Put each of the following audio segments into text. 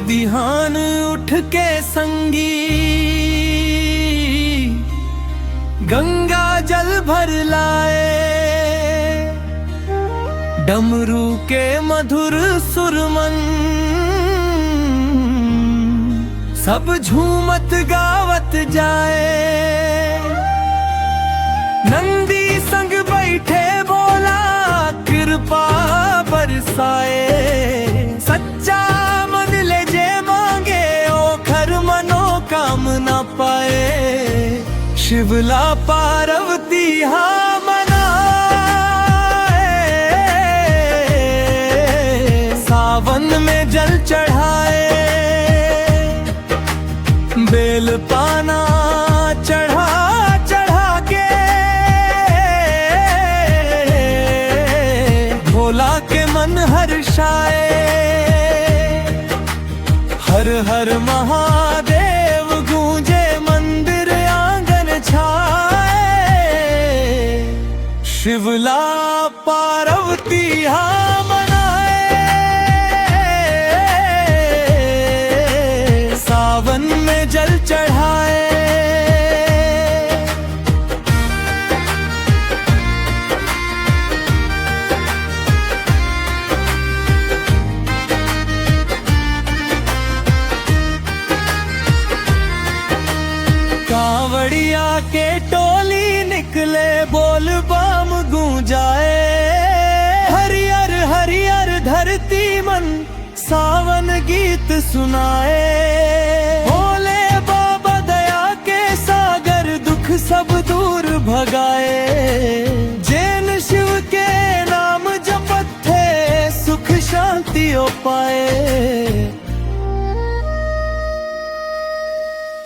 बिहान उठ के संगी गंगा जल भर लाए, डमरू के मधुर सुरमन सब झूमत गावत जाए। नंदी संग बैठे बोला कृपा बरसाए, सच्चा मन ले जे मांगे ओखर मनोकामना पाए। शिवला पार्वती हाँ मनाए, सावन में जल चढ़ाए, बेल पाना चढ़ा चढ़ा के भोला के मन हर्षाए। हर हर महादेव गूंजे मंदिर आंगन छाए, शिवला पार्वती हाँ मनाए, सावन में जल चढ़ाए। कांवड़िया के टोली निकले बोल बम गूंजाए, हरियर हरियर धरती मन सावन गीत सुनाए। भोले बाबा दया के सागर दुख सब दूर भगाए, जैन शिव के नाम जपत थे सुख शांति हो पाए।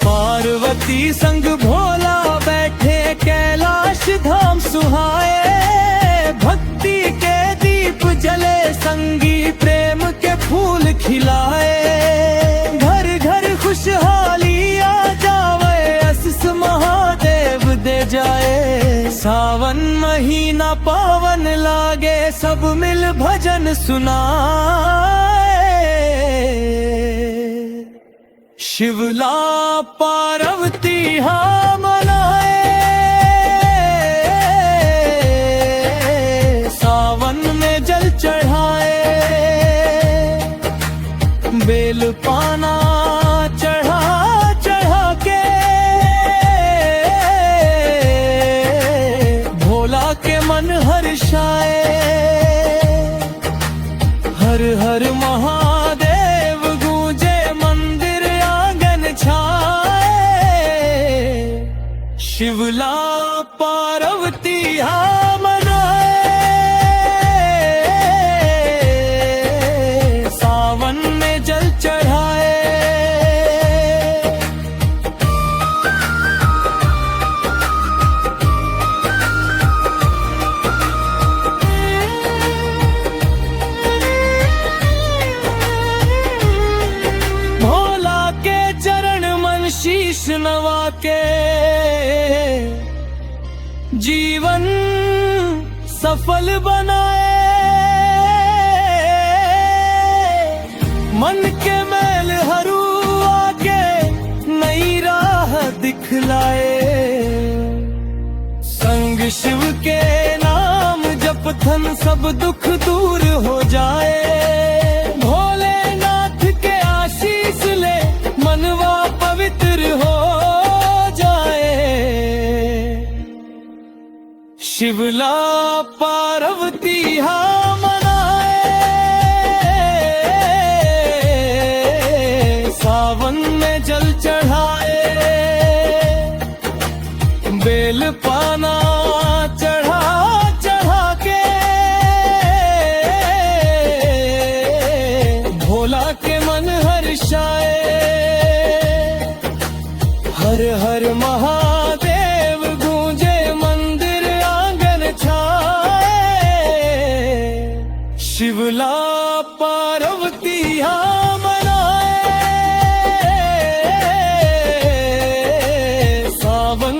पार्वती संग भोला बैठे कैलाश धाम सुहाए, भक्ति के दीप जले संगी प्रेम के फूल खिलाए। घर घर खुशहाली आ जावे आशीष महादेव दे जाए। सावन महीना पावन लागे सब मिल भजन सुनाए, शिवला पार्वती हाँ मनाए, सावन में जल चढ़ाए, बेल पाना चढ़ा चढ़ा के भोला के मन हर्षाए। हर हर महादेव गूंजे मंदिर आंगन छाए, शिवला पार्वती हाँ मनाए, सावन में जल चढ़ाए। भोला के चरण मन शीश नवा के जीवन सफल बनाए। मन के मैल हरुआ के नई राह दिखलाए, संग शिव के नाम जपथन सब दुख दूर हो जाए। भोलेनाथ के आशीष ले मनवा पवित्र हो जाए, शिवला पार्वती हाँ मनाए, सावन में जल चढ़ाए, बेल पाना चढ़ा चढ़ा के भोला के मन हर्षाए। हर हर महादेव गूंजे मंदिर आंगन छाए, शिवला पार्वती हाँ मनाए, सावन